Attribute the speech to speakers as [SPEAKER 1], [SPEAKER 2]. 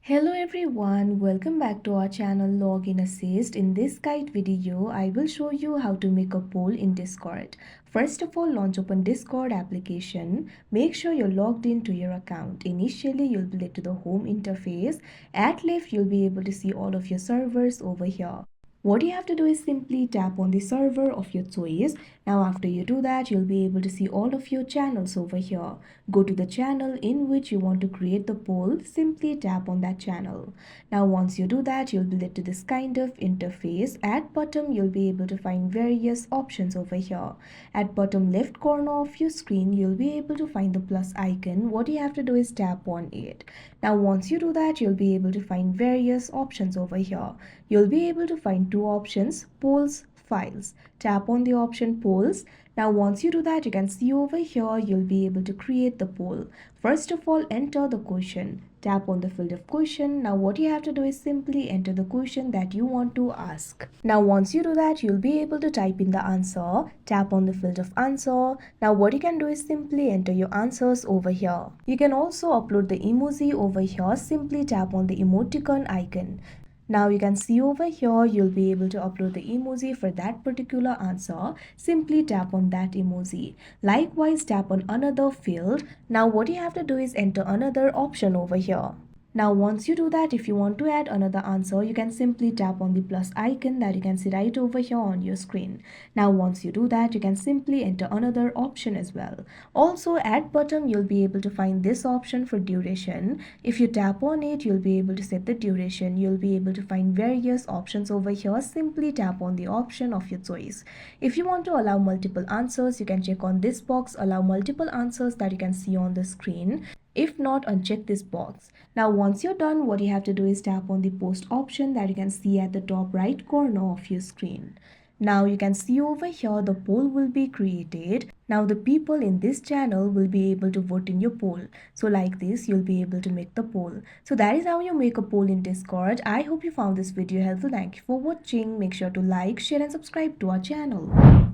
[SPEAKER 1] Hello everyone, welcome back to our channel Login Assist. In this guide video, I will show you how to make a poll in Discord. First of all, launch open Discord application. Make sure you're logged into your account. Initially, you'll be led to the home interface. At left, you'll be able to see all of your servers over here. What you have to do is simply tap on the server of your choice. Now after you do that, you'll be able to see all of your channels over here. Go to the channel in which you want to create the poll. Simply tap on that channel. Now once you do that, you'll be led to this kind of interface. At bottom, you'll be able to find various options over here. At bottom left corner of your screen, you'll be able to find the plus icon. What you have to do is tap on it. Now once you do that, you'll be able to find various options over here. You'll be able to find two options: polls, files. Tap on the option polls. Now once you do that, you can see over here you'll be able to create the poll. First of all, enter the question. Tap on the field of question. Now what you have to do is simply enter the question that you want to ask. Now once you do that, you'll be able to type in the answer. Tap on the field of answer. Now what you can do is simply enter your answers over here. You can also upload the emoji over here. Simply tap on the emoticon icon. Now you can see over here you'll be able to upload the emoji for that particular answer. Simply tap on that emoji. Likewise, tap on another field. Now what you have to do is enter another option over here. Now once you do that, if you want to add another answer, you can simply tap on the plus icon that you can see right over here on your screen. Now once you do that, you can simply enter another option as well. Also at bottom, you'll be able to find this option for duration. If you tap on it, you'll be able to set the duration. You'll be able to find various options over here. Simply tap on the option of your choice. If you want to allow multiple answers, you can check on this box, allow multiple answers, that you can see on the screen. If not, uncheck this box. Now once you're done, what you have to do is tap on the post option that you can see at the top right corner of your screen. Now you can see over here the poll will be created. Now the people in this channel will be able to vote in your poll. So like this, you'll be able to make the poll. So that is how you make a poll in Discord. I hope you found this video helpful. Thank you for watching. Make sure to like, share and subscribe to our channel.